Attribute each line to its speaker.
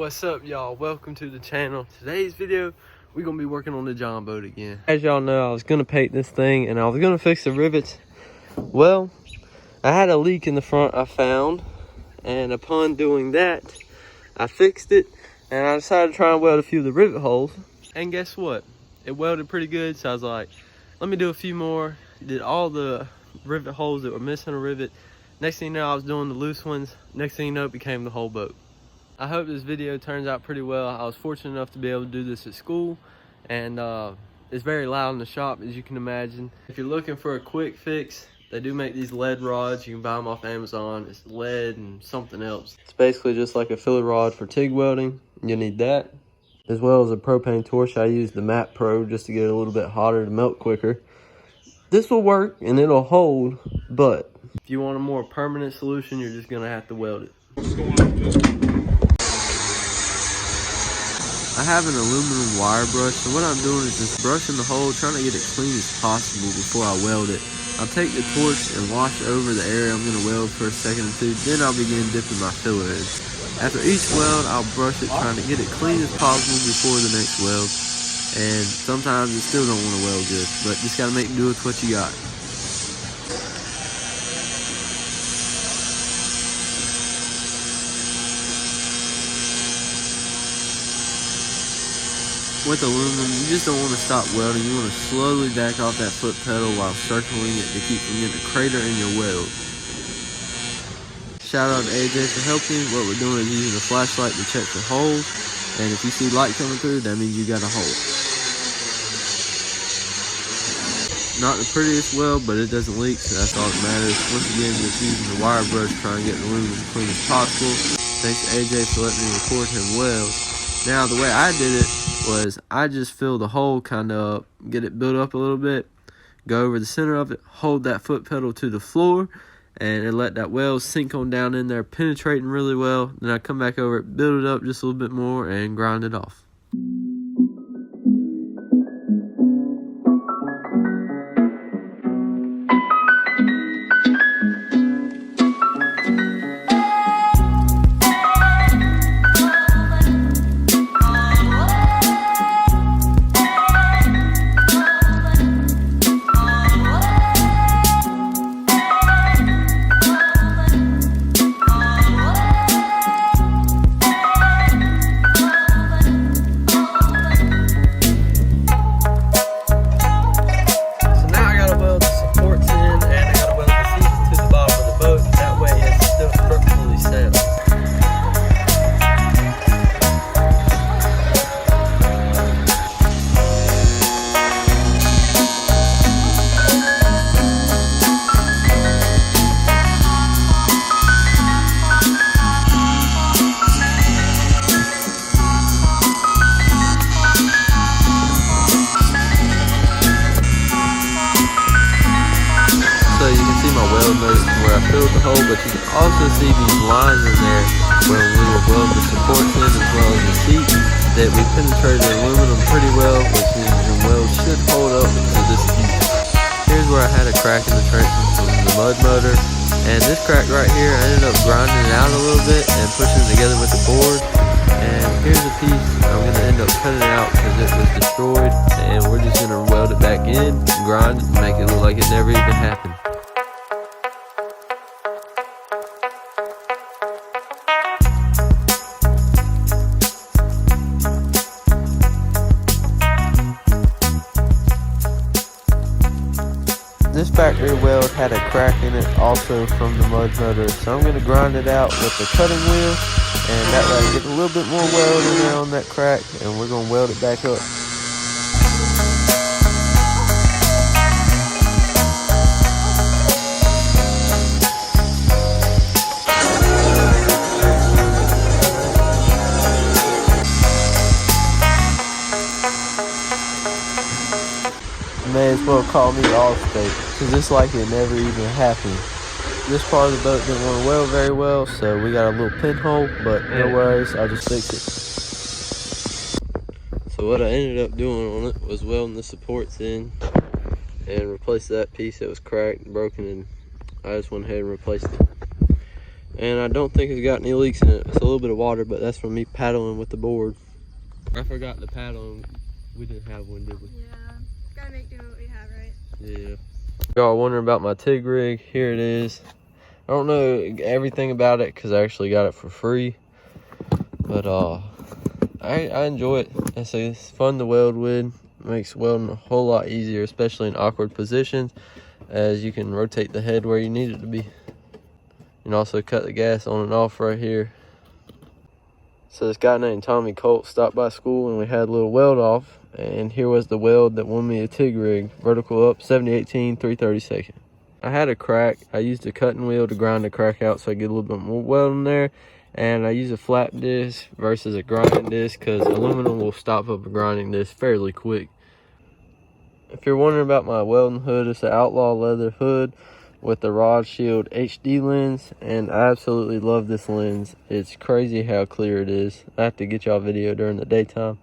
Speaker 1: What's up, y'all? Welcome to the channel. Today's video, we're gonna be working on the John boat again. As y'all know, I was gonna paint this thing and I was gonna fix the rivets. Well, I had a leak in the front I found, and upon doing that, I fixed it and I decided to try and weld a few of the rivet holes. And guess what? It welded pretty good, so I was like, let me do a few more. Did all the rivet holes that were missing a rivet. Next thing you know, I was doing the loose ones. Next thing you know, it became the whole boat. I hope this video turns out pretty well. I was fortunate enough to be able to do this at school, and it's very loud in the shop, as you can imagine. If you're looking for a quick fix, they do make these lead rods. You can buy them off Amazon. It's lead and something else. It's basically just like a filler rod for TIG welding. You need that, as well as a propane torch. I use the Mat Pro just to get it a little bit hotter to melt quicker. This will work and it'll hold, but if you want a more permanent solution, you're just gonna have to weld it. I have an aluminum wire brush, so what I'm doing is just brushing the hole, trying to get it clean as possible before I weld it. I'll take the torch and wash over the area I'm gonna weld for a second or two, then I'll begin dipping my filler in. After each weld, I'll brush it, trying to get it clean as possible before the next weld. And sometimes you still don't want to weld good, but just gotta make do with what you got. With aluminum, you just don't want to stop welding. You want to slowly back off that foot pedal while circling it to keep from getting a crater in your weld. Shout out to AJ for helping. What we're doing is using a flashlight to check for holes, and if you see light coming through, that means you got a hole. Not the prettiest weld, but it doesn't leak, so that's all that matters. Once again, just using the wire brush, trying to get the aluminum as clean as possible. Thanks to AJ for letting me record him weld. Now, the way I did it was I just fill the hole kind of up, get it built up a little bit, go over the center of it, hold that foot pedal to the floor, and let that weld sink on down in there, penetrating really well. Then I come back over it, build it up just a little bit more, and grind it off. Where I filled the hole, but you can also see these lines in there where we will weld the supports in as well as the seat, that we penetrated the aluminum pretty well, which means the weld should hold up to this piece. Here's where I had a crack in the trenches from the mud motor, and this crack right here, I ended up grinding it out a little bit and pushing it together with the board. And here's a piece I'm going to end up cutting out because it was destroyed, and we're just going to weld it back in, grind it, and make it look like it never even happened. This factory weld had a crack in it also from the mud motor, so I'm going to grind it out with the cutting wheel, and that way I get a little bit more weld in there on that crack, and we're going to weld it back up. May as well call me Allstate, because it's like it never even happened. This part of the boat didn't want to weld very well, so we got a little pinhole, but no worries, I'll just fix it. So what I ended up doing on it was welding the supports in and replace that piece that was cracked and broken, and I just went ahead and replaced it. and I don't think it's got any leaks in it. It's a little bit of water, but that's from me paddling with the board. I forgot the paddle. We didn't have one, did we?
Speaker 2: Yeah, gotta make do what we have, right?
Speaker 1: Yeah. Y'all wondering about my TIG rig? Here it is. I don't know everything about it because I actually got it for free, but I enjoy it. It's fun to weld with. It makes welding a whole lot easier, especially in awkward positions, as you can rotate the head where you need it to be. You can also cut the gas on and off right here. So this guy named Tommy Colt stopped by school and we had a little weld off, and here was the weld that won me a TIG rig, vertical up 7018 3/32. I had a crack. I used a cutting wheel to grind the crack out so I get a little bit more weld in there, and I use a flat disc versus a grinding disc because aluminum will stop up a grinding disc fairly quick. If you're wondering about my welding hood, it's an Outlaw leather hood with the Rod Shield HD lens, and I absolutely love this lens. It's crazy how clear it is. I have to get y'all a video during the daytime.